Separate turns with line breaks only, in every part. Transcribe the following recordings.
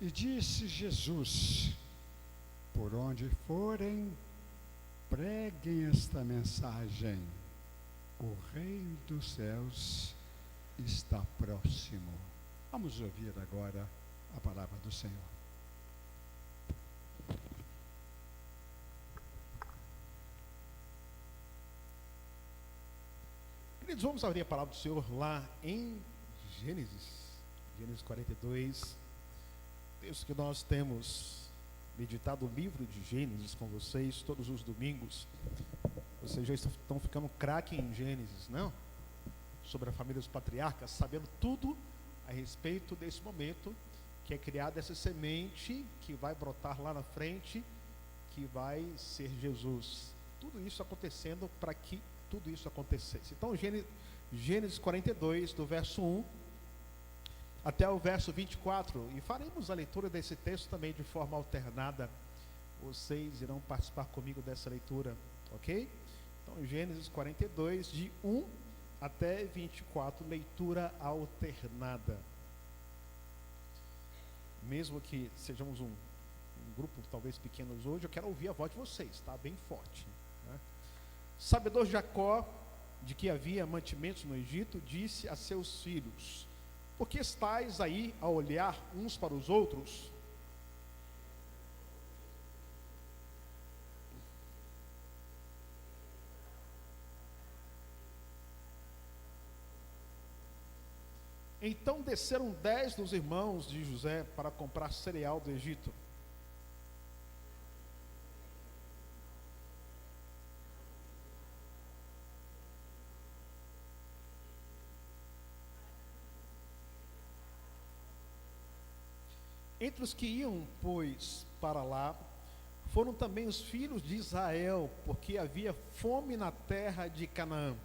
E disse Jesus: por onde forem, preguem esta mensagem: o reino dos céus está próximo. Vamos ouvir agora a palavra do Senhor.
Queridos, vamos abrir a palavra do Senhor lá em Gênesis 42, texto que nós temos meditado o livro de Gênesis com vocês todos os domingos. Vocês já estão ficando craque em Gênesis, não? Sobre a família dos patriarcas, sabendo tudo a respeito desse momento que é criada essa semente que vai brotar lá na frente, que vai ser Jesus. Tudo isso acontecendo para que tudo isso acontecesse. Então, Gênesis 42, do verso 1 até o verso 24, e faremos a leitura desse texto também de forma alternada. Vocês irão participar comigo dessa leitura, ok? Então, Gênesis 42, de 1 até 24, leitura alternada. Mesmo que sejamos um grupo talvez pequenos hoje, eu quero ouvir a voz de vocês, tá? Bem forte, né? Sabedor Jacó de que havia mantimentos no Egito, disse a seus filhos: por que estáis aí a olhar uns para os outros? Então desceram 10 dos irmãos de José para comprar cereal do Egito. Entre os que iam, pois, para lá, foram também os filhos de Israel, porque havia fome na terra de Canaã.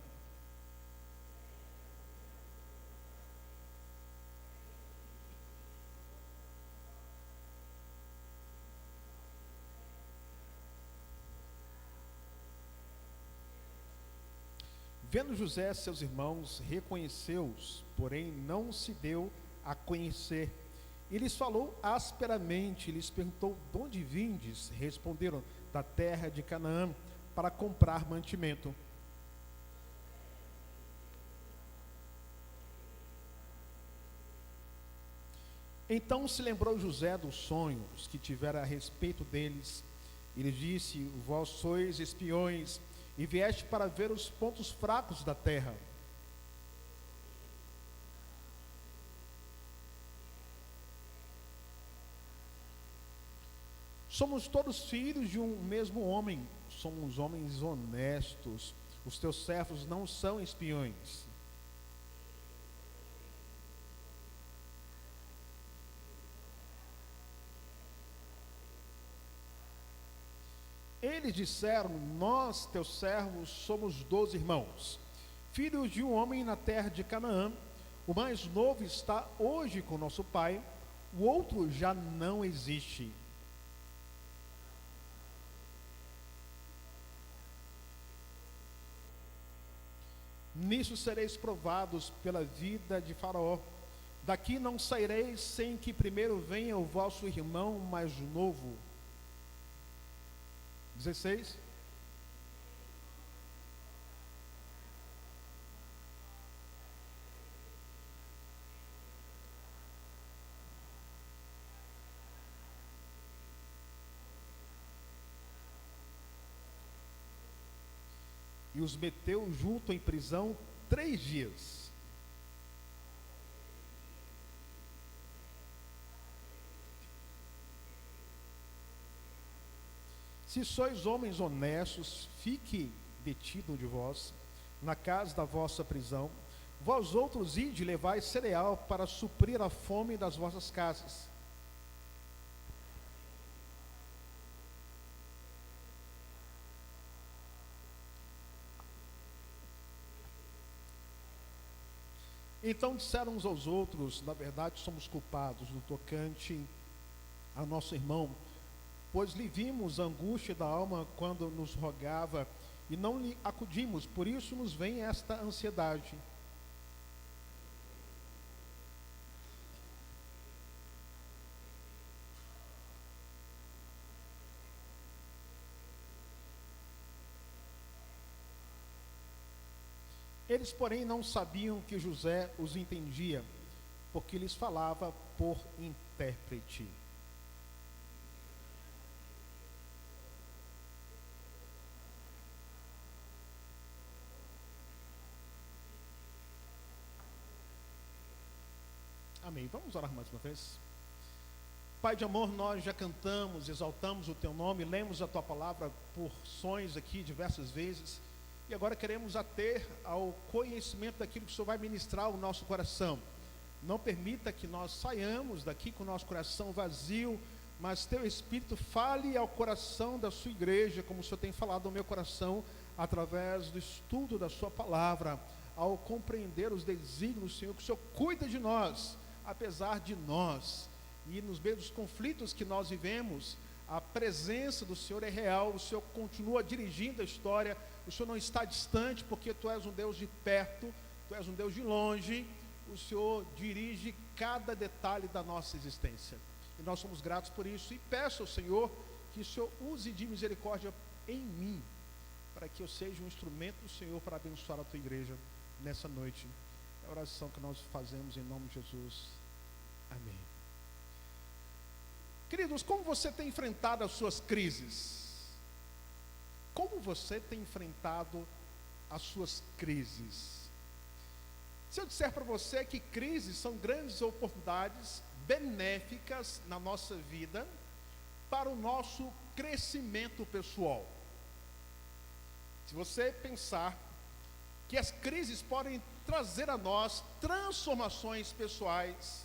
Vendo José seus irmãos, reconheceu-os, porém não se deu a conhecer. E lhes falou asperamente, lhes perguntou: de onde vindes? Responderam: da terra de Canaã, para comprar mantimento. Então se lembrou José dos sonhos que tivera a respeito deles, e lhes disse: vós sois espiões, e vieste para ver os pontos fracos da terra. Somos todos filhos de um mesmo homem, somos homens honestos, os teus servos não são espiões. Eles disseram: nós, teus servos, somos 12 irmãos, filhos de um homem na terra de Canaã. O mais novo está hoje com nosso pai, o outro já não existe. Nisso sereis provados pela vida de Faraó. Daqui não saireis sem que primeiro venha o vosso irmão mais novo. 16. E os meteu junto em prisão 3 dias. Se sois homens honestos, fique detido de vós, na casa da vossa prisão. Vós outros ide levai cereal para suprir a fome das vossas casas. Então disseram uns aos outros: na verdade somos culpados no tocante a nosso irmão, pois lhe vimos a angústia da alma quando nos rogava e não lhe acudimos, por isso nos vem esta ansiedade. Eles, porém, não sabiam que José os entendia, porque lhes falava por intérprete. Amém. Vamos orar mais uma vez. Pai de amor, nós já cantamos, exaltamos o Teu nome, lemos a Tua palavra porções aqui diversas vezes, e agora queremos ater ao conhecimento daquilo que o Senhor vai ministrar ao nosso coração. Não permita que nós saiamos daqui com o nosso coração vazio, mas Teu Espírito fale ao coração da Sua igreja, como o Senhor tem falado ao meu coração, através do estudo da Sua palavra, ao compreender os desígnios, Senhor, que o Senhor cuida de nós, apesar de nós, e nos meios dos conflitos que nós vivemos, a presença do Senhor é real, o Senhor continua dirigindo a história, o Senhor não está distante, porque Tu és um Deus de perto, Tu és um Deus de longe, o Senhor dirige cada detalhe da nossa existência, e nós somos gratos por isso, e peço ao Senhor que o Senhor use de misericórdia em mim, para que eu seja um instrumento do Senhor para abençoar a Tua igreja nessa noite. É a oração que nós fazemos em nome de Jesus. Amém. Queridos, como você tem enfrentado as suas crises? Como você tem enfrentado as suas crises? Se eu disser para você que crises são grandes oportunidades benéficas na nossa vida para o nosso crescimento pessoal. Se você pensar que as crises podem trazer a nós transformações pessoais,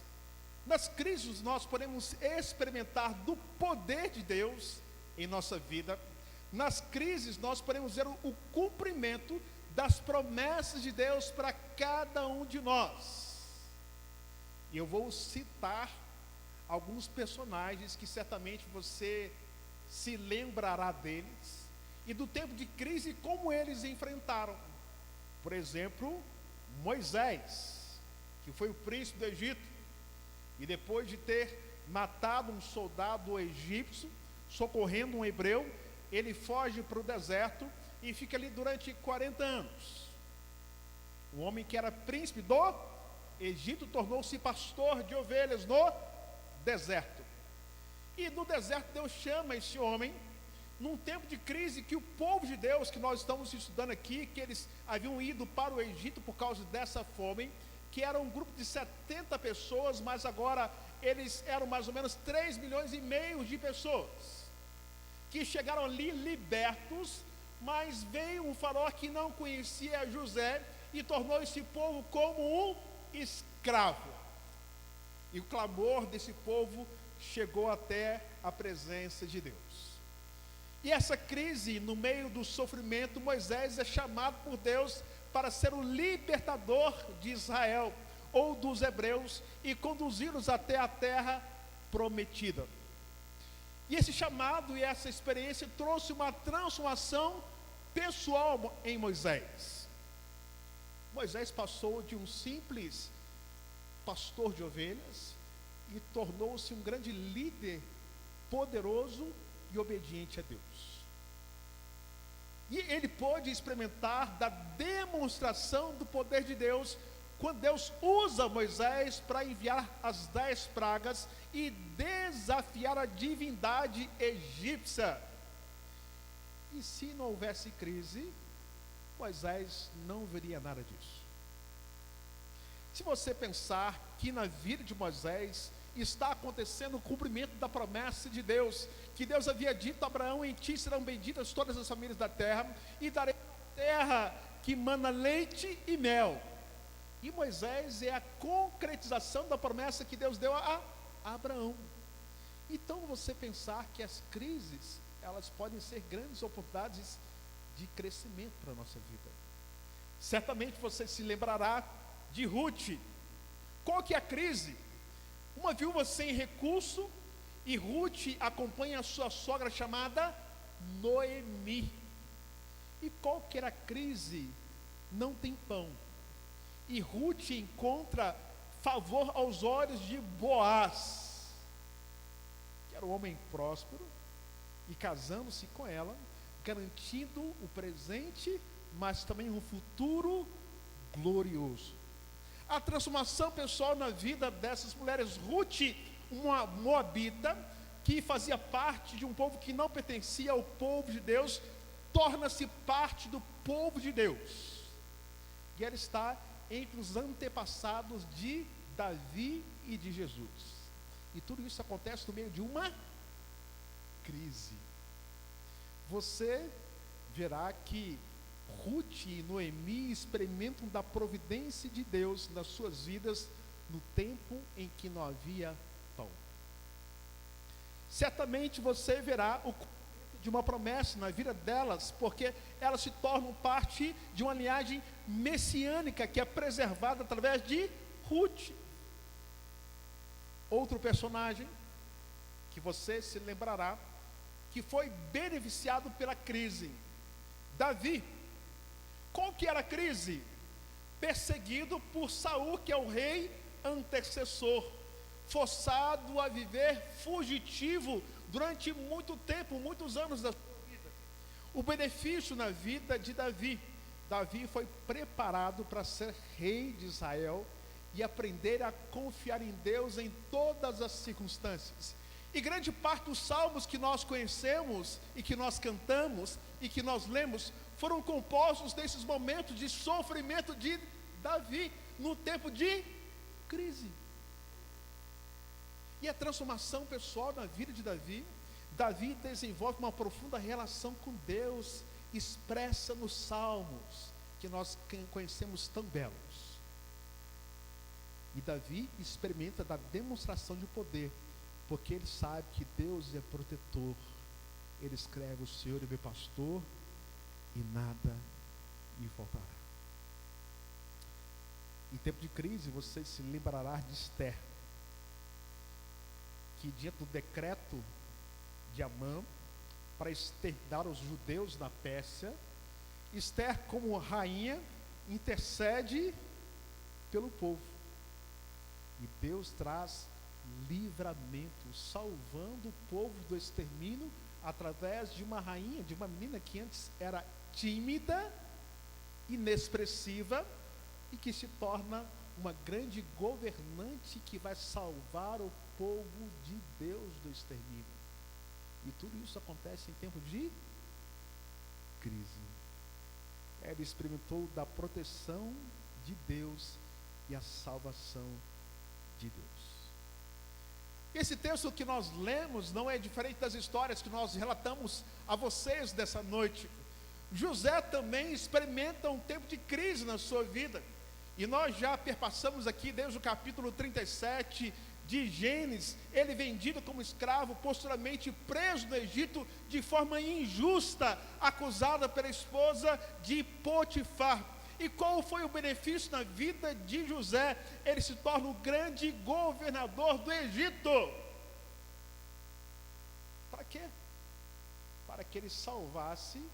nas crises nós podemos experimentar do poder de Deus em nossa vida, nas crises nós podemos ver o cumprimento das promessas de Deus para cada um de nós. E eu vou citar alguns personagens que certamente você se lembrará deles, e do tempo de crise, como eles enfrentaram. Por exemplo, Moisés, que foi o príncipe do Egito, e depois de ter matado um soldado egípcio, socorrendo um hebreu, ele foge para o deserto e fica ali durante 40 anos. O homem que era príncipe do Egito tornou-se pastor de ovelhas no deserto. E no deserto Deus chama esse homem, num tempo de crise, que o povo de Deus, que nós estamos estudando aqui, que eles haviam ido para o Egito por causa dessa fome, que era um grupo de 70 pessoas, mas agora eles eram mais ou menos 3,5 milhões de pessoas, que chegaram ali libertos, mas veio um faraó que não conhecia José, e tornou esse povo como um escravo, e o clamor desse povo chegou até a presença de Deus. E essa crise, no meio do sofrimento, Moisés é chamado por Deus para ser o libertador de Israel, ou dos hebreus, e conduzi-los até a terra prometida. E esse chamado e essa experiência trouxe uma transformação pessoal em Moisés. Moisés passou de um simples pastor de ovelhas e tornou-se um grande líder poderoso e obediente a Deus. E ele pôde experimentar da demonstração do poder de Deus, quando Deus usa Moisés para enviar as 10 pragas e desafiar a divindade egípcia. E se não houvesse crise, Moisés não veria nada disso. Se você pensar que na vida de Moisés está acontecendo o cumprimento da promessa de Deus, que Deus havia dito a Abraão: em ti serão benditas todas as famílias da terra, e darei a terra que mana leite e mel. E Moisés é a concretização da promessa que Deus deu a Abraão. Então você pensar que as crises, elas podem ser grandes oportunidades de crescimento para a nossa vida. Certamente você se lembrará de Ruth. Qual que é a crise? Uma viúva sem recurso, e Ruth acompanha a sua sogra chamada Noemi. E qual que era a crise? Não tem pão. E Ruth encontra favor aos olhos de Boaz, que era um homem próspero, e casando-se com ela, garantindo o presente, mas também um futuro glorioso. A transformação pessoal na vida dessas mulheres. Ruth, uma moabita, que fazia parte de um povo que não pertencia ao povo de Deus, torna-se parte do povo de Deus. E ela está entre os antepassados de Davi e de Jesus. E tudo isso acontece no meio de uma crise. Você verá que Ruth e Noemi experimentam da providência de Deus nas suas vidas no tempo em que não havia pão. Certamente você verá o cumprimento de uma promessa na vida delas, porque elas se tornam parte de uma linhagem messiânica que é preservada através de Ruth. Outro personagem que você se lembrará, que foi beneficiado pela crise, Davi. Qual que era a crise? Perseguido por Saul, que é o rei antecessor, forçado a viver fugitivo durante muito tempo, muitos anos da sua vida. O benefício na vida de Davi. Davi foi preparado para ser rei de Israel e aprender a confiar em Deus em todas as circunstâncias. E grande parte dos salmos que nós conhecemos e que nós cantamos e que nós lemos foram compostos nesses momentos de sofrimento de Davi, no tempo de crise. E a transformação pessoal na vida de Davi, Davi desenvolve uma profunda relação com Deus, expressa nos salmos, que nós conhecemos tão belos. E Davi experimenta da demonstração de poder, porque ele sabe que Deus é protetor. Ele escreve: o Senhor é meu pastor e nada me faltará. Em tempo de crise, você se lembrará de Esther, que diante do decreto de Amã para exterminar os judeus na Pérsia, Esther, como rainha, intercede pelo povo, e Deus traz livramento, salvando o povo do extermínio através de uma rainha, de uma menina que antes era tímida, inexpressiva, e que se torna uma grande governante que vai salvar o povo de Deus do extermínio. E tudo isso acontece em tempo de crise. Ela experimentou da proteção de Deus e a salvação de Deus. Esse texto que nós lemos não é diferente das histórias que nós relatamos a vocês dessa noite. José também experimenta um tempo de crise na sua vida. E nós já perpassamos aqui desde o capítulo 37 de Gênesis, ele vendido como escravo, posteriormente preso no Egito de forma injusta, acusado pela esposa de Potifar. E qual foi o benefício na vida de José? Ele se torna o grande governador do Egito. Para quê? Para que ele salvasse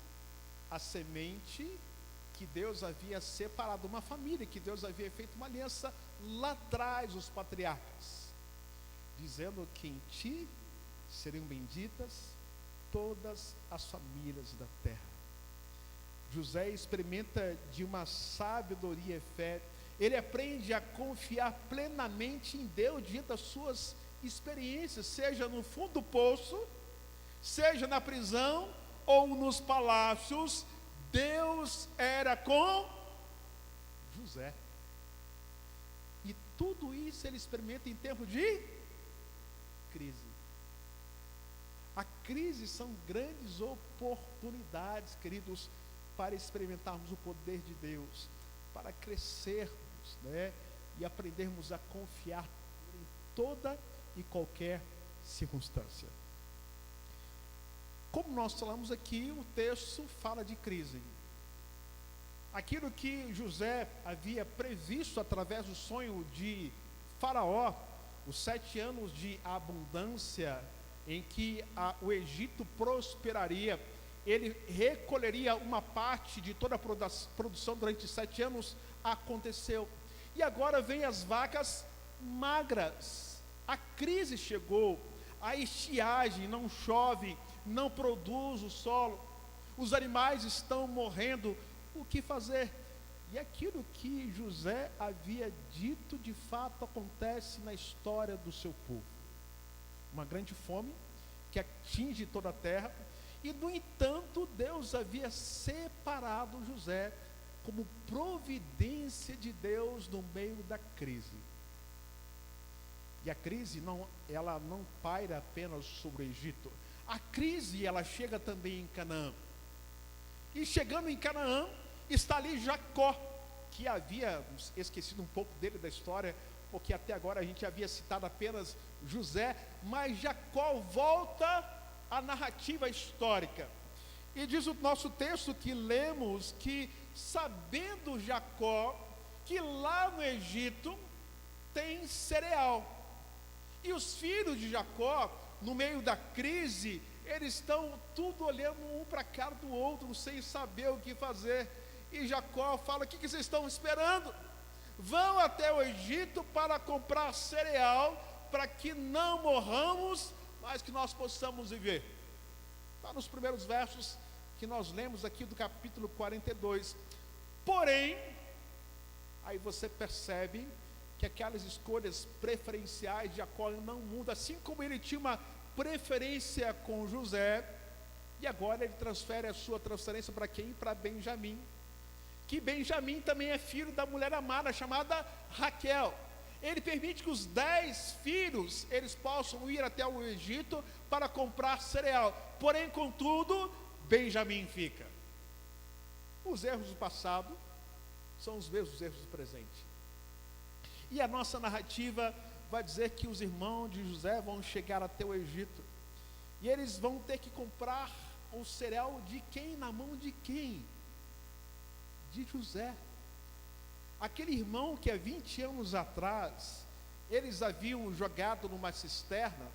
a semente que Deus havia separado, uma família, que Deus havia feito uma aliança lá atrás, os patriarcas, dizendo que em ti seriam benditas todas as famílias da terra. José experimenta de uma sabedoria e fé, ele aprende a confiar plenamente em Deus diante das suas experiências, seja no fundo do poço, seja na prisão ou nos palácios. Deus era com José. E tudo isso ele experimenta em tempo de crise. A crise são grandes oportunidades, queridos, para experimentarmos o poder de Deus, para crescermos, né? E aprendermos a confiar em toda e qualquer circunstância. Como nós falamos aqui, o texto fala de crise. Aquilo que José havia previsto através do sonho de Faraó, os 7 anos de abundância em que o Egito prosperaria, ele recolheria uma parte de toda a produção durante 7 anos, aconteceu. E agora vem as vacas magras. A crise chegou, a estiagem, não chove, não produz o solo, os animais estão morrendo. O que fazer? E aquilo que José havia dito, de fato, acontece na história do seu povo. Uma grande fome que atinge toda a terra, e, no entanto, Deus havia separado José como providência de Deus no meio da crise. E a crise ela não paira apenas sobre o Egito. A crise, ela chega também em Canaã. E chegando em Canaã, está ali Jacó, que havia esquecido um pouco dele da história, porque até agora a gente havia citado apenas José, mas Jacó volta à narrativa histórica. E diz o nosso texto que lemos que, sabendo Jacó que lá no Egito tem cereal, e os filhos de Jacó, no meio da crise, eles estão tudo olhando um para a cara do outro, sem saber o que fazer. E Jacó fala: o que vocês estão esperando? Vão até o Egito para comprar cereal, para que não morramos, mas que nós possamos viver. Está nos primeiros versos que nós lemos aqui do capítulo 42. Porém, aí você percebe que aquelas escolhas preferenciais de Jacó não mudam, assim como ele tinha uma preferência com José, e agora ele transfere a sua transferência para quem? Para Benjamim, que Benjamim também é filho da mulher amada, chamada Raquel. Ele permite que os 10 filhos, eles possam ir até o Egito para comprar cereal, porém, contudo, Benjamim fica. Os erros do passado são os mesmos erros do presente. E a nossa narrativa vai dizer que os irmãos de José vão chegar até o Egito, e eles vão ter que comprar o cereal de quem? Na mão de quem? De José. Aquele irmão que há 20 anos atrás, eles haviam jogado numa cisterna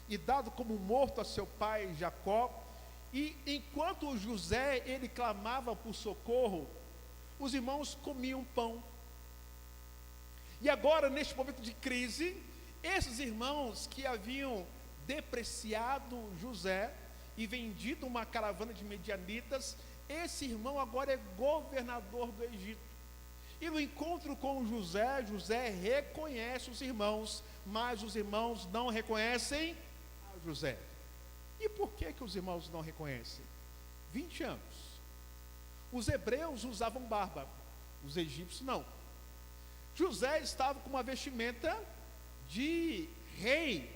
e dado como morto a seu pai Jacó, e enquanto José, ele clamava por socorro, os irmãos comiam pão. E agora, neste momento de crise, esses irmãos que haviam depreciado José e vendido uma caravana de medianitas, esse irmão agora é governador do Egito. E no encontro com José, José reconhece os irmãos, mas os irmãos não reconhecem a José. E por que os irmãos não reconhecem? 20 anos. Os hebreus usavam barba, os egípcios não. José estava com uma vestimenta de rei,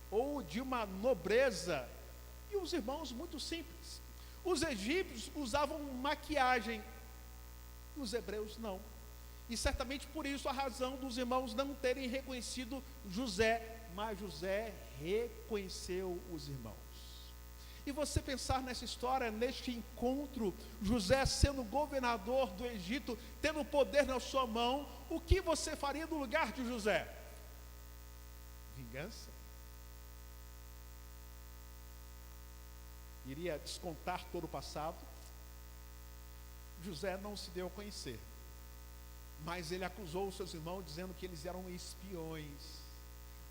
ou de uma nobreza, e os irmãos muito simples. Os egípcios usavam maquiagem, os hebreus não. E certamente por isso a razão dos irmãos não terem reconhecido José, mas José reconheceu os irmãos. E você pensar nessa história, neste encontro, José sendo governador do Egito, tendo o poder na sua mão, o que você faria no lugar de José? Vingança? Iria descontar todo o passado? José não se deu a conhecer, mas ele acusou os seus irmãos dizendo que eles eram espiões.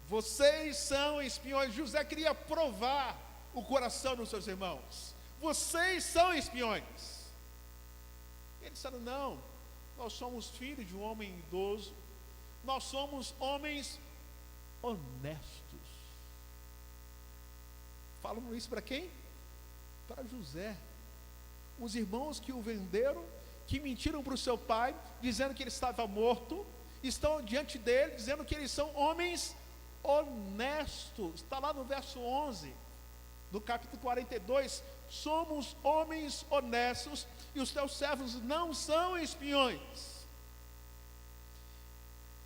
Vocês são espiões. José queria provar o coração dos seus irmãos. Vocês são espiões. Eles disseram: não, nós somos filhos de um homem idoso, nós somos homens honestos. Falando isso para quem? Para José. Os irmãos que o venderam, que mentiram para o seu pai, dizendo que ele estava morto, estão diante dele, dizendo que eles são homens honestos. Está lá no verso 11, do capítulo 42, somos homens honestos, e os teus servos não são espiões.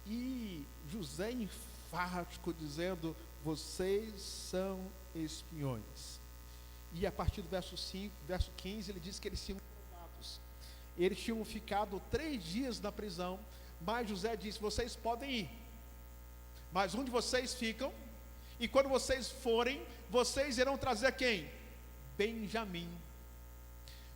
E José enfático, dizendo: vocês são espiões. E a partir do verso 15, ele diz que eles tinham provados. Eles tinham ficado 3 dias na prisão, mas José disse: vocês podem ir, mas onde vocês ficam, e quando vocês forem, vocês irão trazer quem? Benjamim.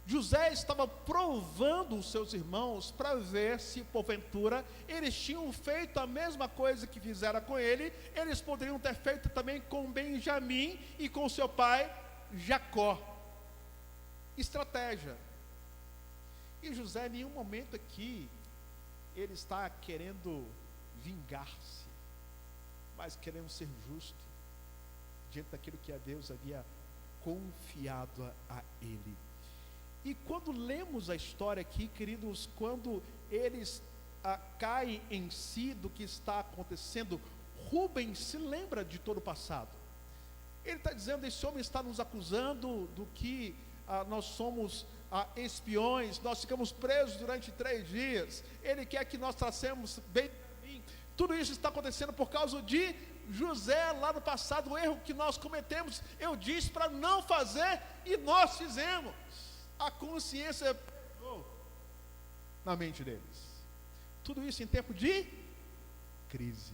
José estava provando os seus irmãos para ver se porventura eles tinham feito a mesma coisa que fizeram com ele, eles poderiam ter feito também com Benjamim e com seu pai Jacó. Estratégia. E José em nenhum momento aqui ele está querendo vingar-se, mas querendo ser justo diante daquilo que a Deus havia confiado a ele. E quando lemos a história aqui, queridos, quando eles caem em si do que está acontecendo, Rubens se lembra de todo o passado. Ele está dizendo: esse homem está nos acusando do que nós somos espiões, nós ficamos presos durante 3 dias, ele quer que nós tracemos bem caminho. Tudo isso está acontecendo por causa de José lá no passado, o erro que nós cometemos, eu disse para não fazer e nós fizemos. A consciência pesou na mente deles. Tudo isso em tempo de crise.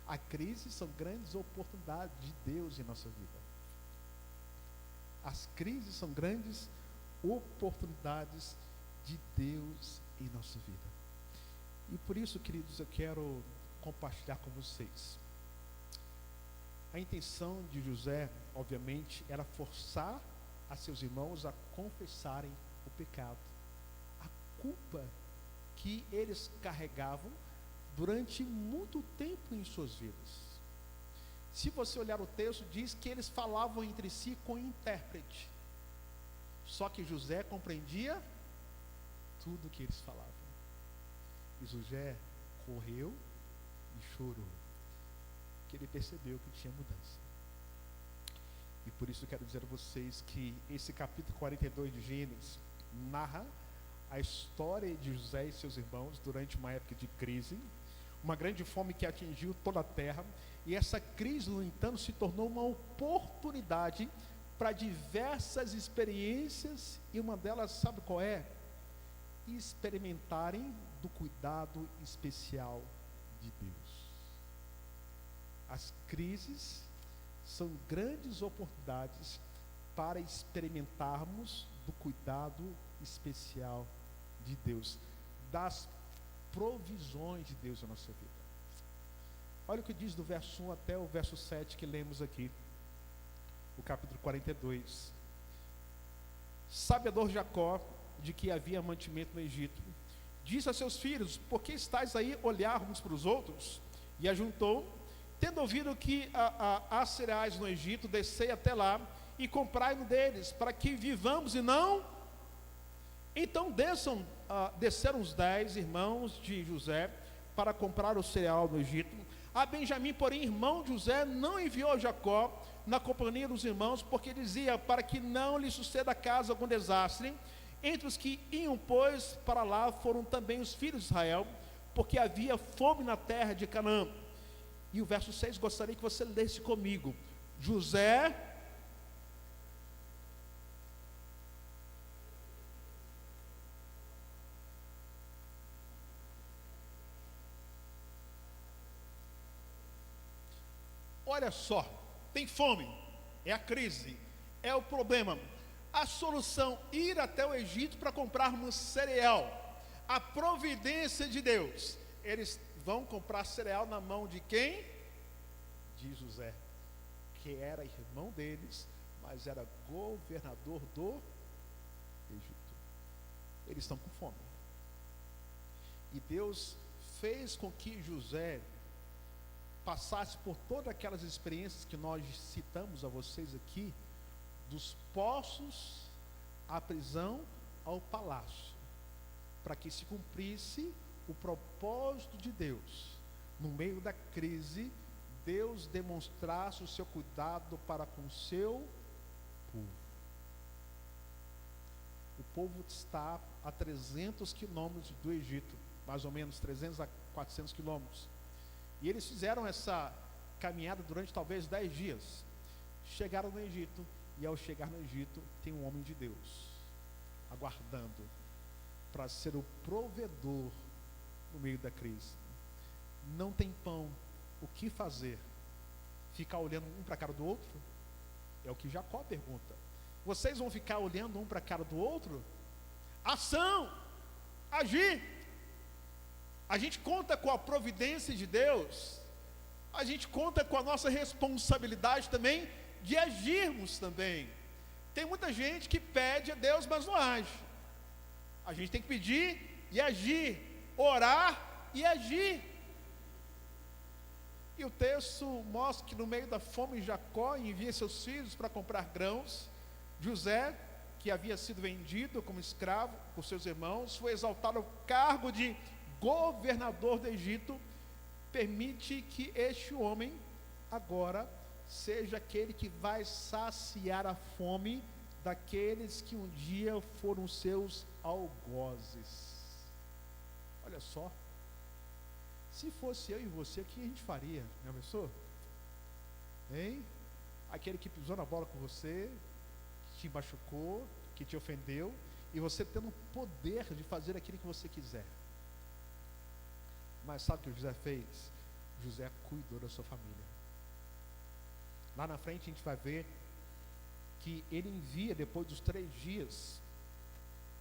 A crise são grandes oportunidades de Deus em nossa vida. As crises são grandes oportunidades de Deus em nossa vida. E por isso, queridos, eu quero compartilhar com vocês. A intenção de José, obviamente, era forçar a seus irmãos a confessarem o pecado, a culpa que eles carregavam durante muito tempo em suas vidas. Se você olhar o texto, diz que eles falavam entre si com intérprete. Só que José compreendia tudo o que eles falavam. E José correu e chorou, que ele percebeu que tinha mudança. E por isso eu quero dizer a vocês que esse capítulo 42 de Gênesis narra a história de José e seus irmãos durante uma época de crise, uma grande fome que atingiu toda a terra, e essa crise, no entanto, se tornou uma oportunidade para diversas experiências, e uma delas, sabe qual é? Experimentarem do cuidado especial de Deus. As crises são grandes oportunidades para experimentarmos do cuidado especial de Deus, das provisões de Deus na nossa vida. Olha o que diz do verso 1 até o verso 7 que lemos aqui, o capítulo 42. Sabedor Jacó de que havia mantimento no Egito, disse a seus filhos: por que estáis aí olhar uns para os outros? E ajuntou: tendo ouvido que há cereais no Egito, descei até lá e comprai-no deles, para que vivamos e não. Então desceram os 10 irmãos de José para comprar o cereal no Egito. A Benjamim, porém, irmão de José, não enviou Jacó na companhia dos irmãos, porque dizia: para que não lhe suceda a casa algum desastre. Entre os que iam, pois, para lá foram também os filhos de Israel, porque havia fome na terra de Canaã. E o verso 6, gostaria que você lesse comigo. José olha só, tem fome, é a crise, é o problema. A solução: ir até o Egito para comprarmos cereal. A providência de Deus. Eles vão comprar cereal na mão de quem? De José, que era irmão deles, mas era governador do Egito. Eles estão com fome. E Deus fez com que José passasse por todas aquelas experiências que nós citamos a vocês aqui, dos poços à prisão ao palácio, para que se cumprisse o propósito de Deus. No meio da crise, Deus demonstrasse o seu cuidado para com o seu povo. O povo está a 300 quilômetros do Egito, mais ou menos 300 a 400 quilômetros. E eles fizeram essa caminhada durante talvez 10 dias. Chegaram no Egito, e ao chegar no Egito, tem um homem de Deus aguardando para ser o provedor no meio da crise. Não tem pão, o que fazer? Ficar olhando um para a cara do outro? É o que Jacó pergunta. Vocês vão ficar olhando um para a cara do outro? Ação! Agir! A gente conta com a providência de Deus, a gente conta com a nossa responsabilidade também de agirmos também. Tem muita gente que pede a Deus, mas não age. A gente tem que pedir e agir, orar e agir. E o texto mostra que no meio da fome Jacó envia seus filhos para comprar grãos. José, que havia sido vendido como escravo por seus irmãos, foi exaltado ao cargo de governador do Egito. Permite que este homem agora seja aquele que vai saciar a fome daqueles que um dia foram seus algozes. Olha só, se fosse eu e você, o que a gente faria, já pensou? Hein? Aquele que pisou na bola com você, que te machucou, que te ofendeu, e você tendo o poder de fazer aquilo que você quiser. Mas sabe o que o José fez? José cuidou da sua família. Lá na frente a gente vai ver que ele envia, depois dos 3 dias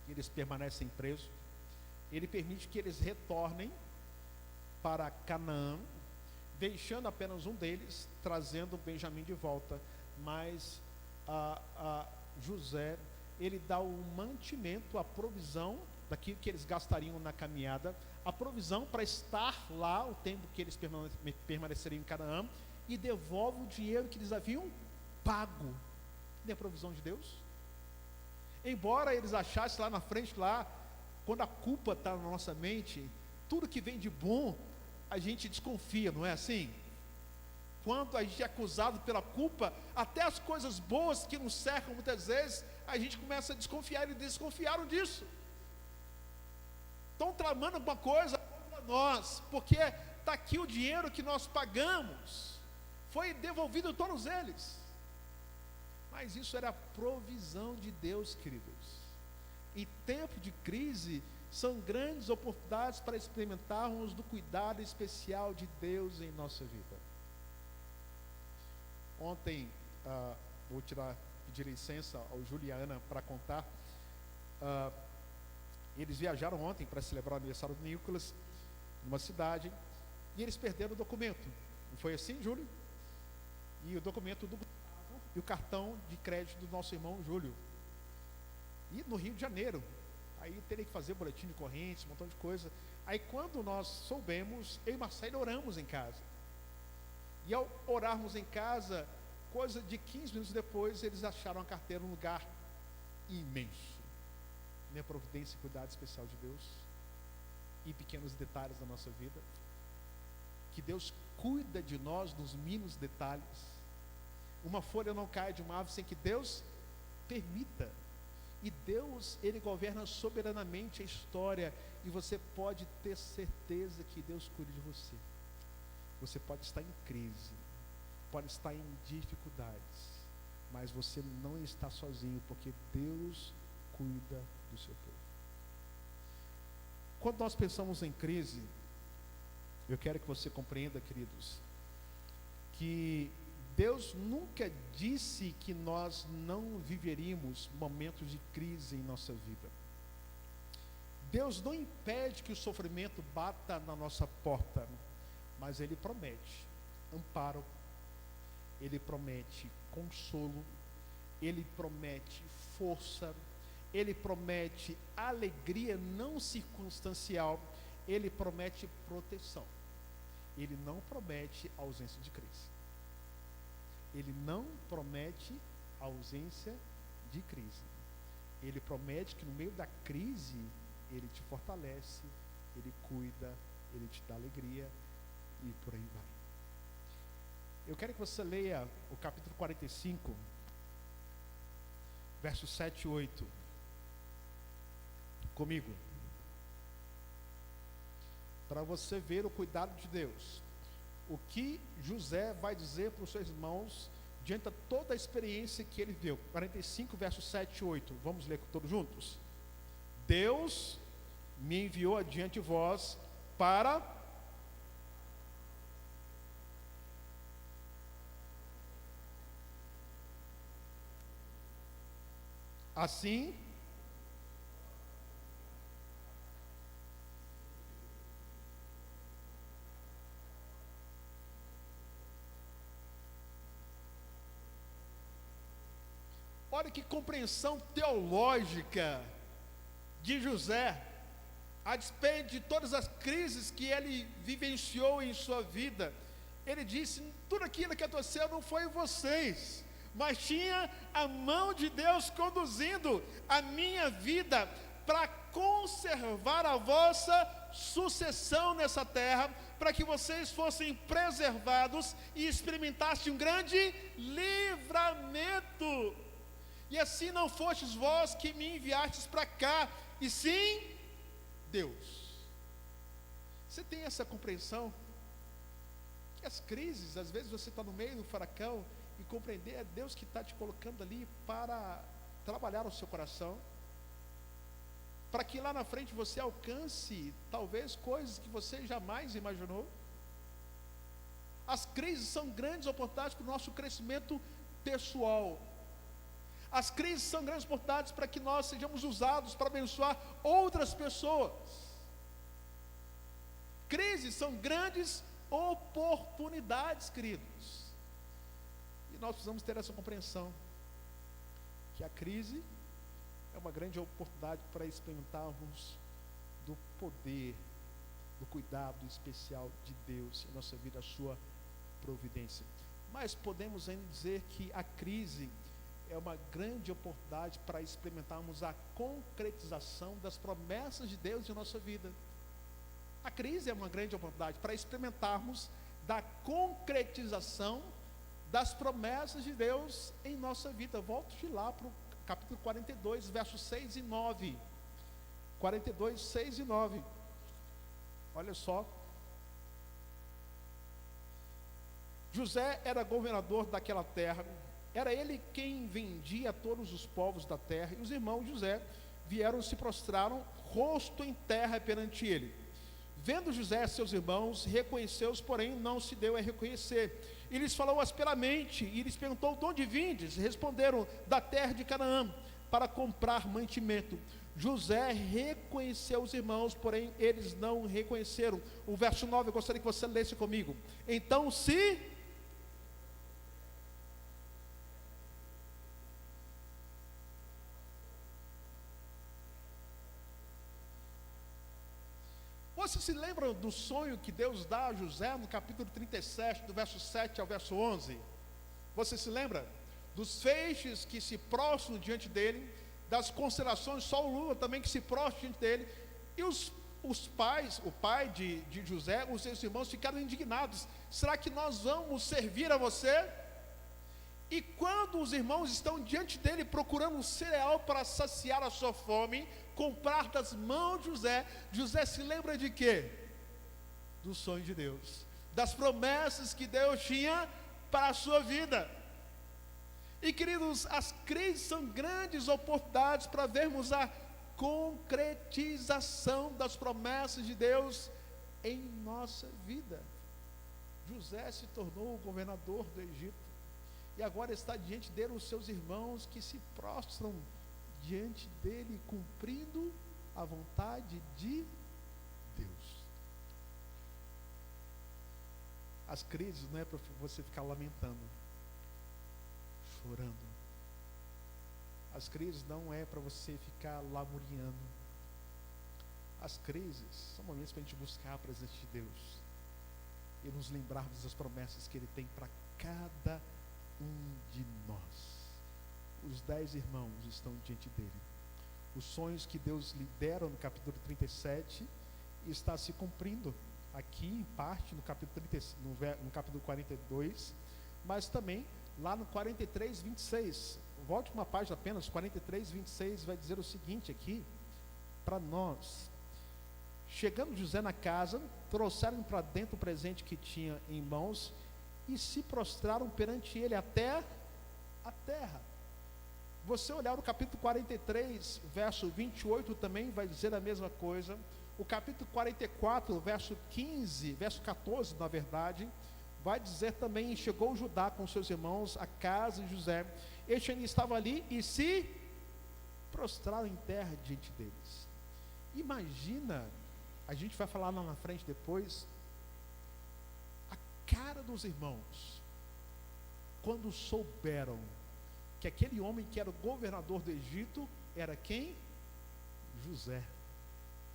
que eles permanecem presos, ele permite que eles retornem para Canaã, deixando apenas um deles, trazendo Benjamim de volta. Mas José, ele dá o mantimento, a provisão daquilo que eles gastariam na caminhada, a provisão para estar lá o tempo que eles permaneceriam em Canaã, e devolve o dinheiro que eles haviam pago. Não é a provisão de Deus? Embora eles achassem lá na frente, lá, quando a culpa está na nossa mente, tudo que vem de bom, a gente desconfia, não é assim? Quando a gente é acusado pela culpa, até as coisas boas que nos cercam muitas vezes, a gente começa a desconfiar, e desconfiaram disso. Estão tramando alguma coisa contra nós, porque está aqui o dinheiro que nós pagamos, foi devolvido a todos eles. Mas isso era a provisão de Deus, queridos. Em tempo de crise, são grandes oportunidades para experimentarmos do cuidado especial de Deus em nossa vida. Ontem, vou pedir licença ao Juliana para contar. Eles viajaram ontem para celebrar o aniversário do Nicolas, numa cidade, e eles perderam o documento. Não foi assim, Júlio? E o documento do Gustavo e o cartão de crédito do nosso irmão Júlio. E no Rio de Janeiro. Aí teria que fazer boletim de correntes, um montão de coisa. Aí quando nós soubemos, eu e Marcelo oramos em casa. E ao orarmos em casa, coisa de 15 minutos depois, eles acharam a carteira num lugar imenso. Minha providência e cuidado especial de Deus, e pequenos detalhes da nossa vida, que Deus cuida de nós nos mínimos detalhes. Uma folha não cai de uma árvore sem que Deus permita. E Deus, Ele governa soberanamente a história, e você pode ter certeza que Deus cuida de você. Você pode estar em crise, pode estar em dificuldades, mas você não está sozinho, porque Deus cuida do seu povo. Quando nós pensamos em crise, eu quero que você compreenda, queridos, que Deus nunca disse que nós não viveríamos momentos de crise em nossa vida. Deus não impede que o sofrimento bata na nossa porta, mas Ele promete amparo, Ele promete consolo, Ele promete força, Ele promete alegria não circunstancial, Ele promete proteção. Ele não promete ausência de crise. Ele não promete ausência de crise. Ele promete que no meio da crise, Ele te fortalece, Ele cuida, Ele te dá alegria, e por aí vai. Eu quero que você leia o capítulo 45, versos 7 e 8, comigo, para você ver o cuidado de Deus. O que José vai dizer para os seus irmãos diante de toda a experiência que ele viveu. 45, versos 7 e 8. Vamos ler todos juntos? Deus me enviou adiante de vós para assim olha que compreensão teológica de José a despeito de todas as crises que ele vivenciou em sua vida, ele disse: tudo aquilo que aconteceu não foi vocês, mas tinha a mão de Deus conduzindo a minha vida para conservar a vossa sucessão nessa terra, para que vocês fossem preservados e experimentassem um grande livramento. E assim não fostes vós que me enviastes para cá, e sim Deus. Você tem essa compreensão? Que as crises, às vezes você está no meio do furacão, e compreender é Deus que está te colocando ali para trabalhar o seu coração, para que lá na frente você alcance talvez coisas que você jamais imaginou. As crises são grandes oportunidades para o nosso crescimento pessoal. As crises são grandes oportunidades para que nós sejamos usados para abençoar outras pessoas. Crises são grandes oportunidades, queridos. E nós precisamos ter essa compreensão, que a crise é uma grande oportunidade para experimentarmos do poder, do cuidado especial de Deus em nossa vida, a sua providência. Mas podemos ainda dizer que a crise é uma grande oportunidade para experimentarmos a concretização das promessas de Deus em nossa vida. A crise é uma grande oportunidade para experimentarmos da concretização das promessas de Deus em nossa vida. Volto de lá para o capítulo 42, versos 6 e 9. 42, 6 e 9. Olha só. José era governador daquela terra. Era ele quem vendia a todos os povos da terra. E os irmãos de José vieram e se prostraram, rosto em terra perante ele. Vendo José seus irmãos, reconheceu-os, porém não se deu a reconhecer. E lhes falou asperamente, e lhes perguntou: de onde vindes? Responderam: da terra de Canaã, para comprar mantimento. José reconheceu os irmãos, porém eles não reconheceram. O verso 9, eu gostaria que você lesse comigo. Então se... Você se lembra do sonho que Deus dá a José no capítulo 37, do verso 7 ao verso 11? Você se lembra? Dos feixes que se prostram diante dele, das constelações, Sol e Lua também que se prostram diante dele. E os pais, o pai de José, os seus irmãos ficaram indignados. Será que nós vamos servir a você? E quando os irmãos estão diante dele procurando um cereal para saciar a sua fome, comprar das mãos de José, José se lembra de quê? Do sonho de Deus, das promessas que Deus tinha para a sua vida. E queridos, as crises são grandes oportunidades para vermos a concretização das promessas de Deus em nossa vida. José se tornou o governador do Egito, e agora está diante dele os seus irmãos que se prostram diante dele, cumprindo a vontade de Deus. As crises não é para você ficar lamentando, chorando. As crises não é para você ficar lamuriando. As crises são momentos para a gente buscar a presença de Deus e nos lembrarmos das promessas que Ele tem para cada um de nós. Os 10 irmãos estão diante dele. Os sonhos que Deus lhe deram no capítulo 37 está se cumprindo aqui em parte no capítulo 42, mas também lá no 43, 26. Volte uma página apenas, 43, 26 vai dizer o seguinte aqui para nós: chegando José na casa, trouxeram para dentro o presente que tinha em mãos e se prostraram perante ele até a terra. Você olhar o capítulo 43, verso 28 também vai dizer a mesma coisa. O capítulo 44, verso 15, verso 14 na verdade, vai dizer também: chegou Judá com seus irmãos à casa de José, este ainda estava ali e se prostraram em terra diante deles. Imagina, a gente vai falar lá na frente depois, a cara dos irmãos quando souberam que aquele homem que era o governador do Egito era quem? José.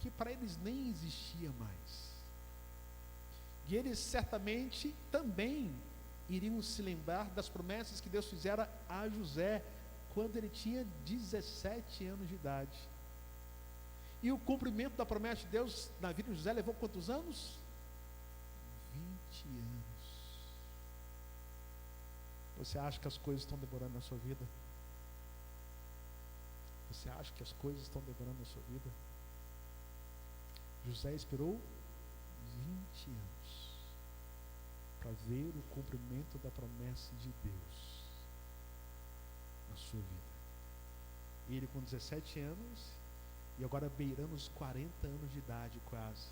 que para eles nem existia mais. E eles certamente também iriam se lembrar das promessas que Deus fizera a José quando ele tinha 17 anos de idade. E o cumprimento da promessa de Deus na vida de José levou quantos anos? 20 anos. Você acha que as coisas estão demorando na sua vida? Você acha que as coisas estão demorando na sua vida? José esperou 20 anos para ver o cumprimento da promessa de Deus na sua vida. E ele com 17 anos, e agora beirando os 40 anos de idade quase.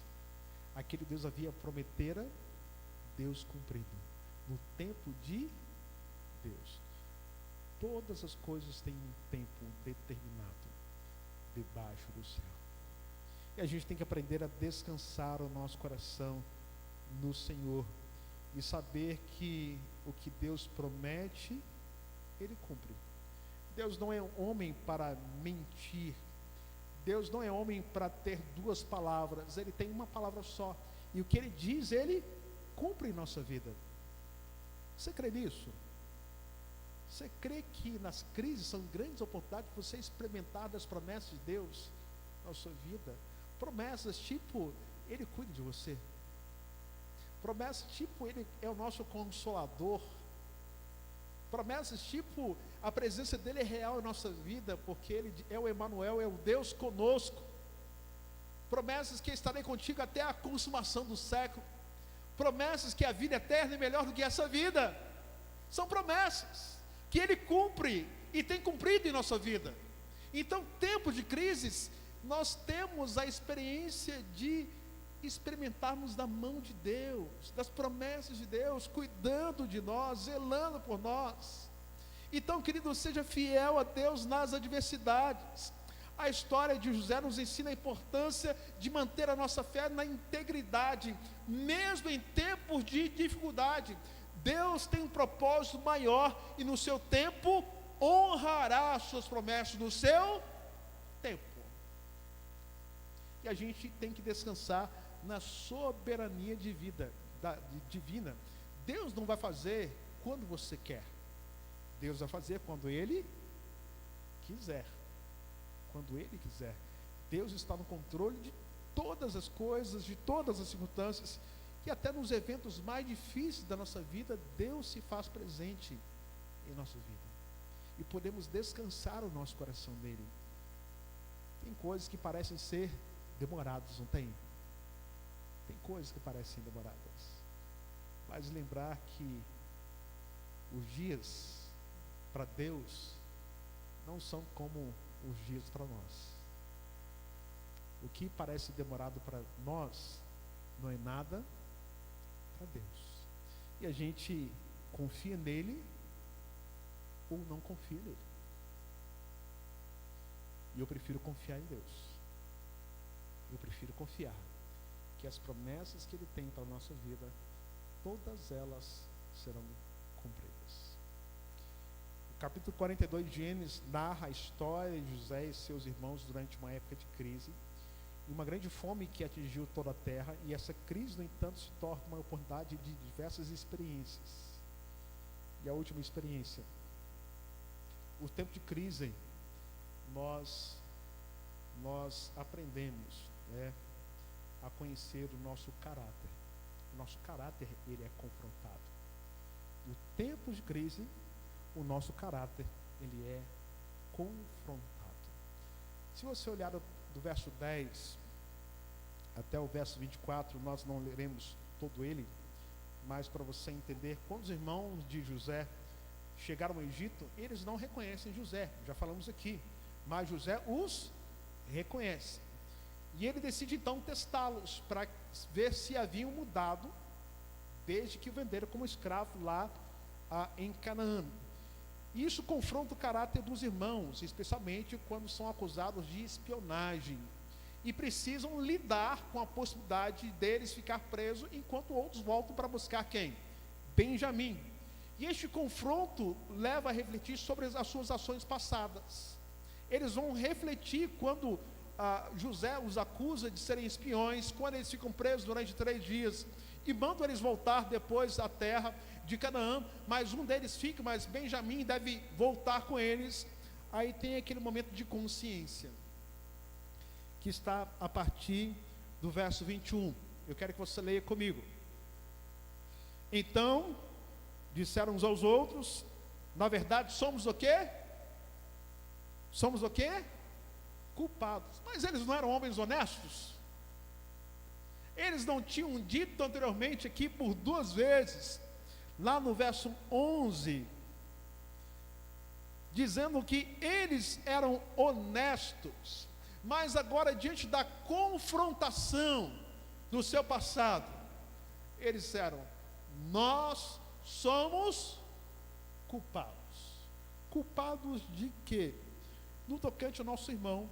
Aquele Deus havia prometera, Deus cumprido. No tempo de Deus. Todas as coisas têm um tempo determinado debaixo do céu. E a gente tem que aprender a descansar o nosso coração no Senhor e saber que o que Deus promete, Ele cumpre. Deus não é homem para mentir. Deus não é homem para ter duas palavras. Ele tem uma palavra só. E o que Ele diz, Ele cumpre em nossa vida. Você crê nisso? Você crê que nas crises são grandes oportunidades de você experimentar das promessas de Deus na sua vida? Promessas tipo, Ele cuida de você. Promessas tipo, Ele é o nosso consolador. Promessas tipo, a presença dEle é real em nossa vida, porque Ele é o Emanuel, é o Deus conosco. Promessas que estarei contigo até a consumação do século. Promessas que a vida eterna é melhor do que essa vida. São promessas que Ele cumpre e tem cumprido em nossa vida. Então, tempos de crises, nós temos a experiência de experimentarmos da mão de Deus, das promessas de Deus, cuidando de nós, zelando por nós. Então, querido, seja fiel a Deus nas adversidades. A história de José nos ensina a importância de manter a nossa fé na integridade, mesmo em tempos de dificuldade. Deus tem um propósito maior e no seu tempo honrará as suas promessas no seu tempo. E a gente tem que descansar na soberania de vida, divina. Deus não vai fazer quando você quer. Deus vai fazer quando Ele quiser. Quando Ele quiser. Deus está no controle de todas as coisas, de todas as circunstâncias. E até nos eventos mais difíceis da nossa vida, Deus se faz presente em nossa vida. E podemos descansar o nosso coração nele. Tem coisas que parecem ser demoradas, não tem? Tem coisas que parecem demoradas. Mas lembrar que os dias para Deus não são como os dias para nós. O que parece demorado para nós não é nada para Deus. E a gente confia nele ou não confia nele. E eu prefiro confiar em Deus. Eu prefiro confiar que as promessas que Ele tem para a nossa vida, todas elas serão cumpridas. O capítulo 42 de Gênesis narra a história de José e seus irmãos durante uma época de crise, e uma grande fome que atingiu toda a terra, e essa crise, no entanto, se torna uma oportunidade de diversas experiências. E a última experiência, o tempo de crise, nós aprendemos, a conhecer o nosso caráter. O nosso caráter, ele é confrontado. No tempo de crise, o nosso caráter, ele é confrontado. Se você olhar do verso 10 até o verso 24, nós não leremos todo ele, mas para você entender, quando os irmãos de José chegaram ao Egito, eles não reconhecem José, já falamos aqui, mas José os reconhece. E ele decide então testá-los para ver se haviam mudado desde que o venderam como escravo lá em Canaã. E isso confronta o caráter dos irmãos, especialmente quando são acusados de espionagem e precisam lidar com a possibilidade deles ficar presos enquanto outros voltam para buscar quem? Benjamim. E este confronto leva a refletir sobre as suas ações passadas. Eles vão refletir quando José os acusa de serem espiões, quando eles ficam presos durante 3 dias, e mandam eles voltar depois à terra de Canaã, mas um deles fica, mas Benjamim deve voltar com eles. Aí tem aquele momento de consciência, que está a partir do verso 21, eu quero que você leia comigo. Então, disseram uns aos outros, na verdade somos o quê? Somos o quê? Culpados. Mas eles não eram homens honestos? Eles não tinham dito anteriormente aqui por 2 vezes, lá no verso 11, dizendo que eles eram honestos, mas agora diante da confrontação do seu passado, eles disseram: nós somos culpados. Culpados de quê? No tocante ao nosso irmão,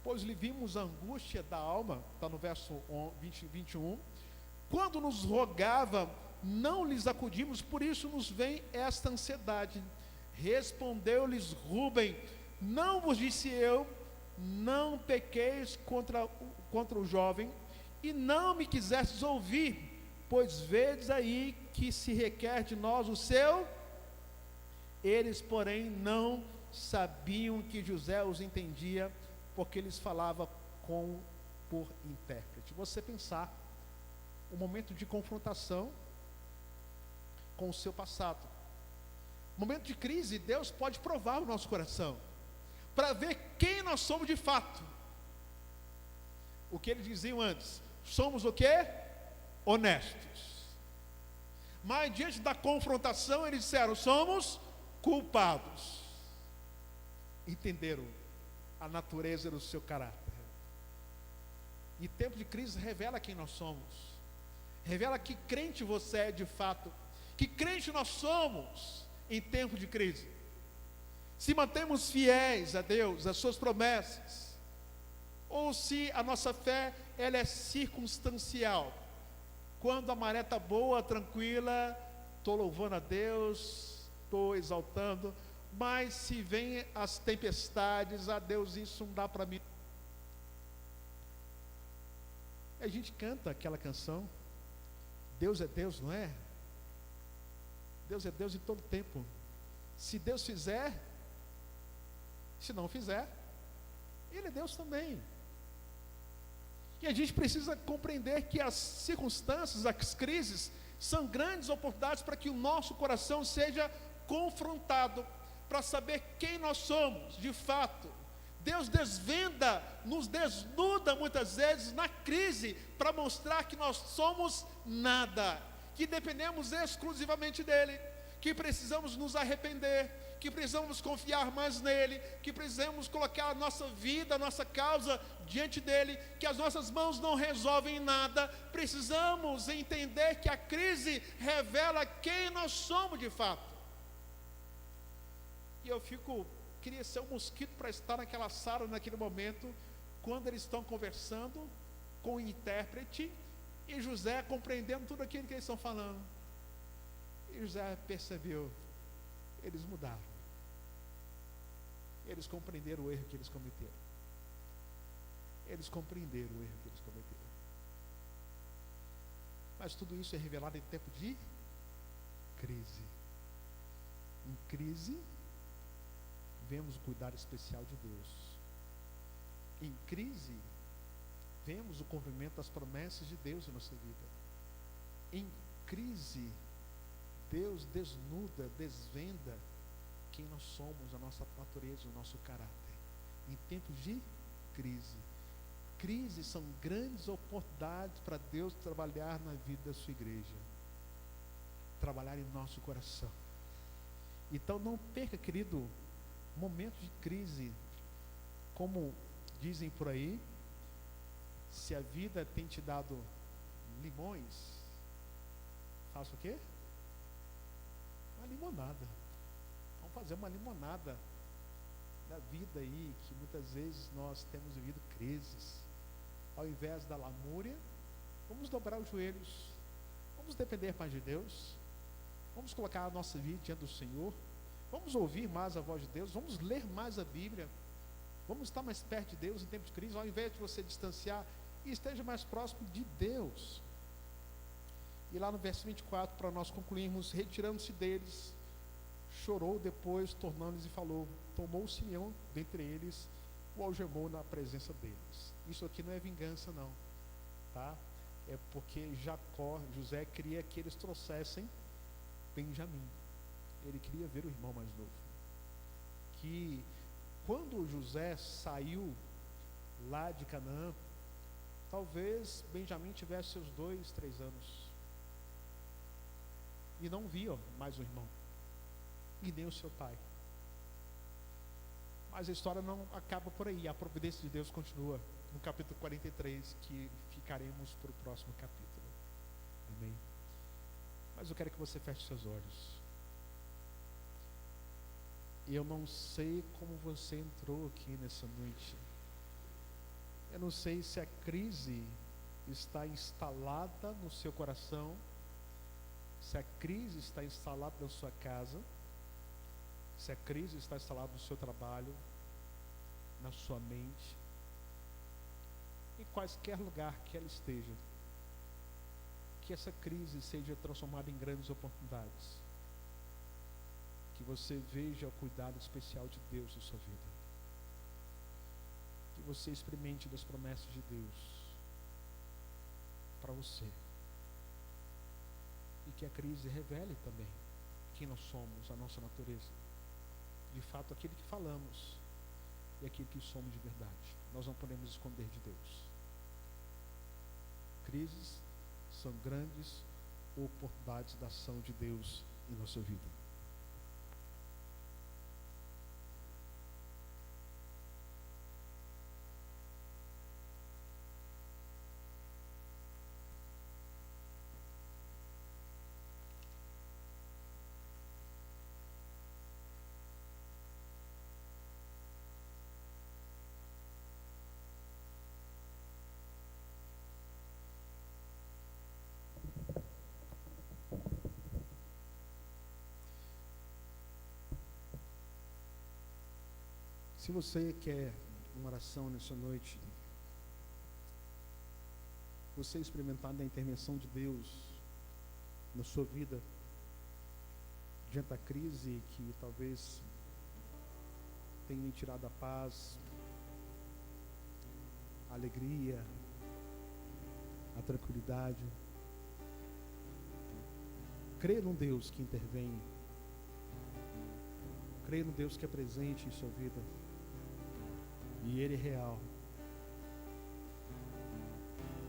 pois lhe vimos a angústia da alma, está no verso 21, quando nos rogava, não lhes acudimos, por isso nos vem esta ansiedade. Respondeu-lhes Rúben: não vos disse eu, não pequeis contra o jovem, e não me quisestes ouvir, pois vedes aí que se requer de nós o seu. Eles, porém, não sabiam que José os entendia, porque eles falava por intérprete. Você pensar um momento de confrontação com o seu passado, momento de crise, Deus pode provar o nosso coração, para ver quem nós somos de fato. O que eles diziam antes, somos o quê? Honestos. Mas diante da confrontação eles disseram, somos culpados. Entenderam a natureza do seu caráter. E tempo de crise revela quem nós somos, revela que crente você é de fato, que crente nós somos em tempo de crise. Se mantemos fiéis a Deus, às suas promessas, ou se a nossa fé ela é circunstancial. Quando a maré está boa, tranquila, estou louvando a Deus, estou exaltando, mas se vem as tempestades, a Deus, isso não dá para mim. A gente canta aquela canção, Deus é Deus, não é? Deus é Deus em todo tempo. Se Deus fizer, se não fizer, Ele é Deus também. E a gente precisa compreender que as circunstâncias, as crises, são grandes oportunidades para que o nosso coração seja confrontado, para saber quem nós somos de fato. Deus desvenda, nos desnuda muitas vezes na crise, para mostrar que nós somos nada, que dependemos exclusivamente dEle, que precisamos nos arrepender, que precisamos confiar mais nele, que precisamos colocar a nossa vida, a nossa causa diante dele, que as nossas mãos não resolvem nada. Precisamos entender que a crise revela quem nós somos de fato. E eu queria ser um mosquito para estar naquela sala, naquele momento, quando eles estão conversando com o intérprete, e José compreendendo tudo aquilo que eles estão falando. E José percebeu, eles mudaram. Eles compreenderam o erro que eles cometeram. Eles compreenderam o erro que eles cometeram. Mas tudo isso é revelado em tempo de crise. Em crise, vemos o cuidado especial de Deus. Em crise, vemos o cumprimento das promessas de Deus em nossa vida. Em crise, Deus desnuda, desvenda quem nós somos, a nossa natureza, o nosso caráter. Em tempos de crise. Crises são grandes oportunidades para Deus trabalhar na vida da sua igreja. Trabalhar em nosso coração. Então não perca, querido, momentos de crise. Como dizem por aí, se a vida tem te dado limões, faça o quê? Uma limonada. Vamos fazer uma limonada da vida aí, que muitas vezes nós temos vivido crises. Ao invés da lamúria, vamos dobrar os joelhos, vamos depender mais de Deus, vamos colocar a nossa vida diante do Senhor, vamos ouvir mais a voz de Deus, vamos ler mais a Bíblia, Vamos estar mais perto de Deus em tempos de crise, ao invés de você distanciar, e esteja mais próximo de Deus. E lá no verso 24, para nós concluirmos, retirando-se deles, chorou depois, tornando-lhes e falou, tomou Simeão dentre eles, o algemou na presença deles. Isso aqui não é vingança não, tá? É porque José queria que eles trouxessem Benjamim. Ele queria ver o irmão mais novo. Que quando José saiu lá de Canaã, talvez Benjamim tivesse seus 2, 3 anos. E não via mais o irmão. E nem o seu pai. Mas a história não acaba por aí. A providência de Deus continua no capítulo 43, que ficaremos para o próximo capítulo. Amém. Mas eu quero que você feche seus olhos. Eu não sei como você entrou aqui nessa noite. Eu não sei se a crise está instalada no seu coração, se a crise está instalada na sua casa, se a crise está instalada no seu trabalho, na sua mente, em qualquer lugar que ela esteja, que essa crise seja transformada em grandes oportunidades, que você veja o cuidado especial de Deus na sua vida, que você experimente das promessas de Deus para você, e que a crise revele também quem nós somos, a nossa natureza, de fato aquilo que falamos e aquilo que somos de verdade. Nós não podemos esconder de Deus. Crises são grandes oportunidades da ação de Deus em nossa vida. Se você quer uma oração nessa noite, você experimentar da intervenção de Deus na sua vida, diante da crise que talvez tenha lhe tirado a paz, a alegria, a tranquilidade, creia num Deus que intervém, creia num Deus que é presente em sua vida. E Ele é real.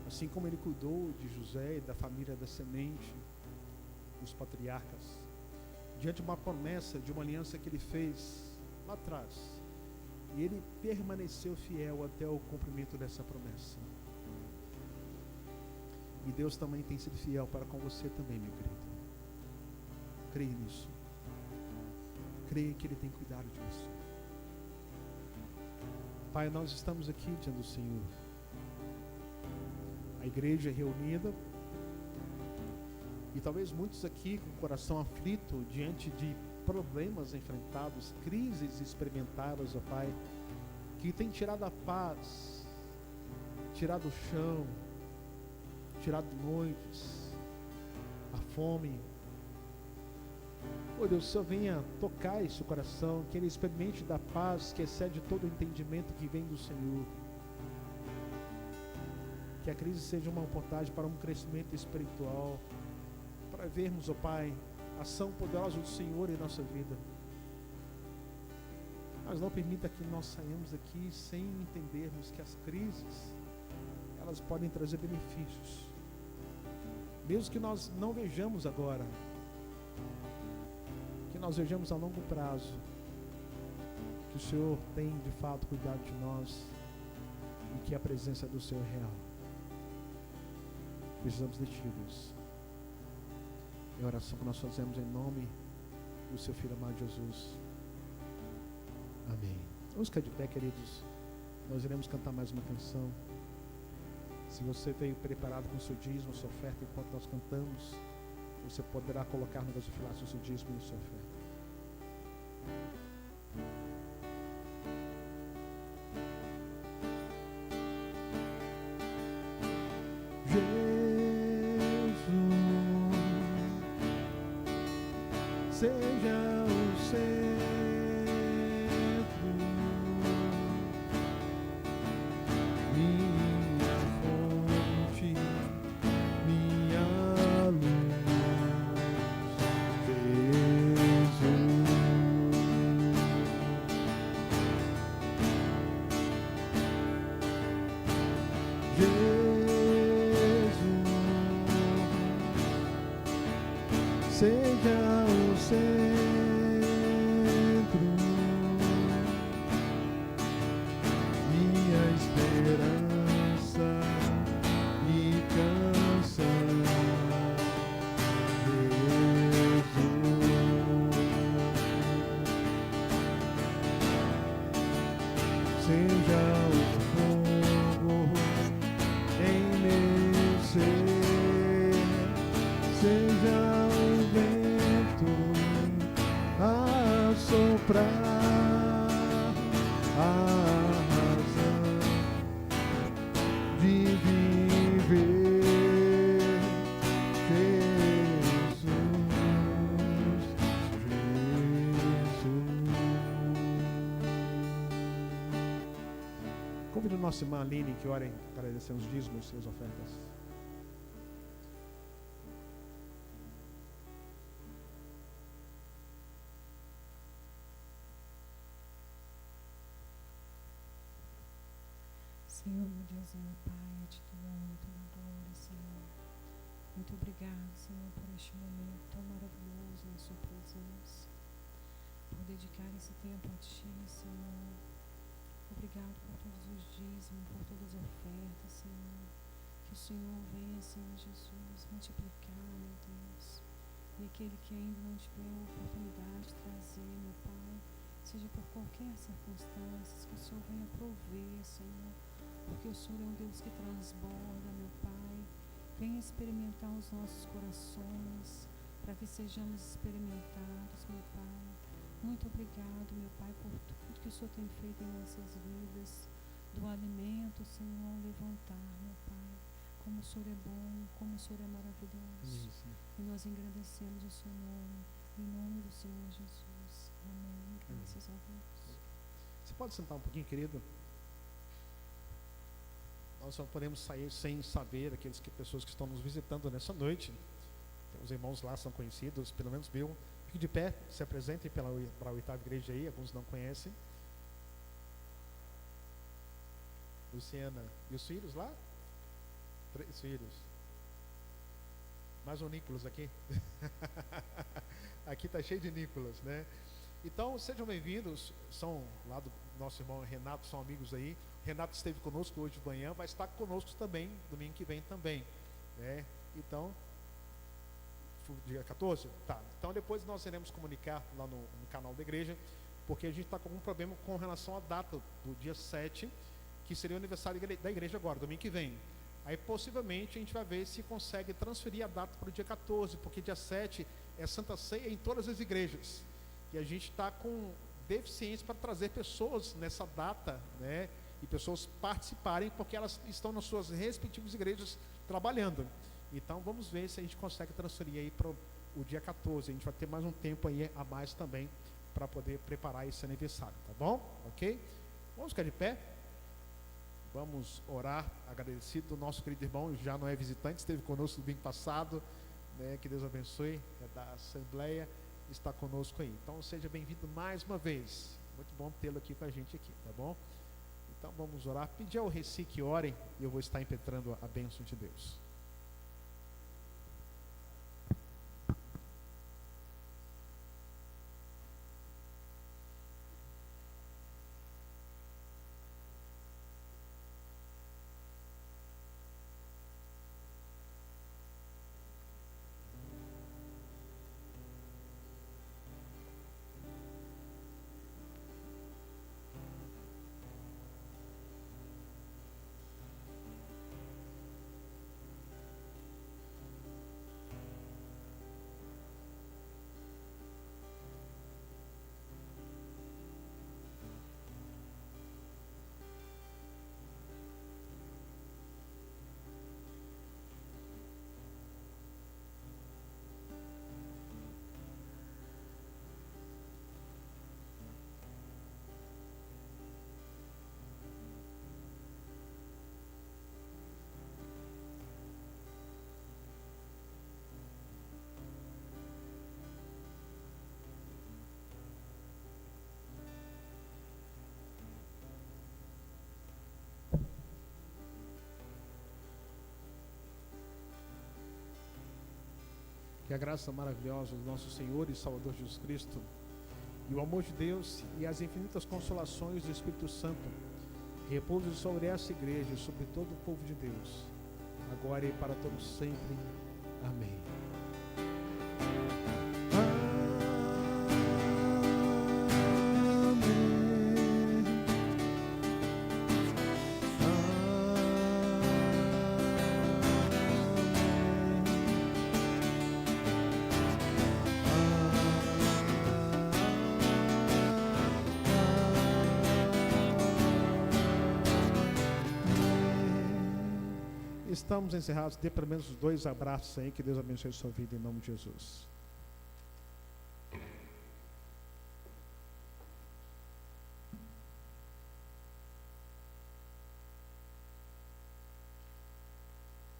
Assim como Ele cuidou de José e da família da semente, dos patriarcas, diante de uma promessa, de uma aliança que Ele fez lá atrás, e Ele permaneceu fiel até o cumprimento dessa promessa. E Deus também tem sido fiel para com você também, meu querido. Creia nisso. Creia que Ele tem cuidado de você. Pai, nós estamos aqui diante do Senhor. A igreja é reunida. E talvez muitos aqui com o coração aflito diante de problemas enfrentados, crises experimentadas, ó Pai, que tem tirado a paz, tirado o chão, tirado noites, a fome. Oh Deus, o Senhor venha tocar esse coração, que ele experimente da paz que excede todo o entendimento que vem do Senhor. Que a crise seja uma oportunidade para um crescimento espiritual, para vermos, ó Pai, a ação poderosa do Senhor em nossa vida. Mas não permita que nós saímos aqui sem entendermos que as crises, elas podem trazer benefícios. Mesmo que nós não vejamos agora, que nós vejamos a longo prazo, que o Senhor tem de fato cuidado de nós e que a presença do Senhor é real. Precisamos de Ti, Deus. É a oração que nós fazemos em nome do Seu Filho amado Jesus. Amém. Vamos ficar de pé, queridos. Nós iremos cantar mais uma canção. Se você veio preparado com o seu dízimo, a sua oferta, enquanto nós cantamos, você poderá colocar no gasofilácio o seu dízimo e a sua oferta. seja o centro, minha fonte, minha luz, seja o centro, minha esperança e canção. Jesus, seja o fogo em meu ser, seja a soprar a razão de viver. Jesus, convido a nossa irmã Aline que orem para agradecer os dízimos e as ofertas.
Senhor, meu Deus e meu Pai, eu te dou honra, toda glória, Senhor. Muito obrigado, Senhor, por este momento tão maravilhoso na sua presença, por dedicar esse tempo a ti, Senhor. Obrigado por todos os dízimos, por todas as ofertas, Senhor. Que o Senhor venha, Senhor Jesus, multiplicar, meu Deus. E aquele que ainda não tiver a oportunidade de trazer, meu Pai, seja por qualquer circunstância, que o Senhor venha prover, Senhor. Porque o Senhor é um Deus que transborda, meu Pai. Venha experimentar os nossos corações, para que sejamos experimentados, meu Pai. Muito obrigado, meu Pai, por tudo que o Senhor tem feito em nossas vidas, do alimento, Senhor, ao levantar, meu Pai. Como o Senhor é bom, como o Senhor é maravilhoso. E nós agradecemos o seu nome, em nome do Senhor Jesus. Amém. Graças a Deus.
Você pode sentar um pouquinho, querido? Nós não podemos sair sem saber pessoas que estão nos visitando nessa noite. Os irmãos lá são conhecidos, pelo menos meu. Fique de pé, se apresentem para a oitava igreja aí, alguns não conhecem. Luciana, e os filhos lá? 3 filhos. Mais um Nicolas aqui. Aqui está cheio de Nicolas, né? Então, sejam bem-vindos. São lá do nosso irmão Renato, são amigos aí. Renato esteve conosco hoje de manhã, vai estar conosco também, domingo que vem também, né? Então, dia 14? Tá. Então, depois nós iremos comunicar lá no canal da igreja, porque a gente está com algum problema com relação à data do dia 7, que seria o aniversário da igreja agora, domingo que vem. Aí, possivelmente, a gente vai ver se consegue transferir a data para o dia 14, porque dia 7 é Santa Ceia em todas as igrejas. E a gente está com deficiência para trazer pessoas nessa data, né? E pessoas participarem, porque elas estão nas suas respectivas igrejas trabalhando. Então, vamos ver se a gente consegue transferir aí para o dia 14. A gente vai ter mais um tempo aí a mais também para poder preparar esse aniversário, tá bom? Ok? Vamos ficar de pé. Vamos orar, agradecido do nosso querido irmão, já não é visitante, esteve conosco no domingo passado, né? Que Deus abençoe, é da Assembleia, está conosco aí. Então, seja bem-vindo mais uma vez. Muito bom tê-lo aqui com a gente aqui, tá bom? Então vamos orar, pedir ao Reci que orem e eu vou estar impetrando a bênção de Deus. Que a graça maravilhosa do nosso Senhor e Salvador Jesus Cristo, e o amor de Deus e as infinitas consolações do Espírito Santo repousem sobre essa igreja, sobre todo o povo de Deus, agora e para todos sempre. Amém. Estamos encerrados. Dê pelo menos 2 abraços aí. Que Deus abençoe a sua vida em nome de Jesus.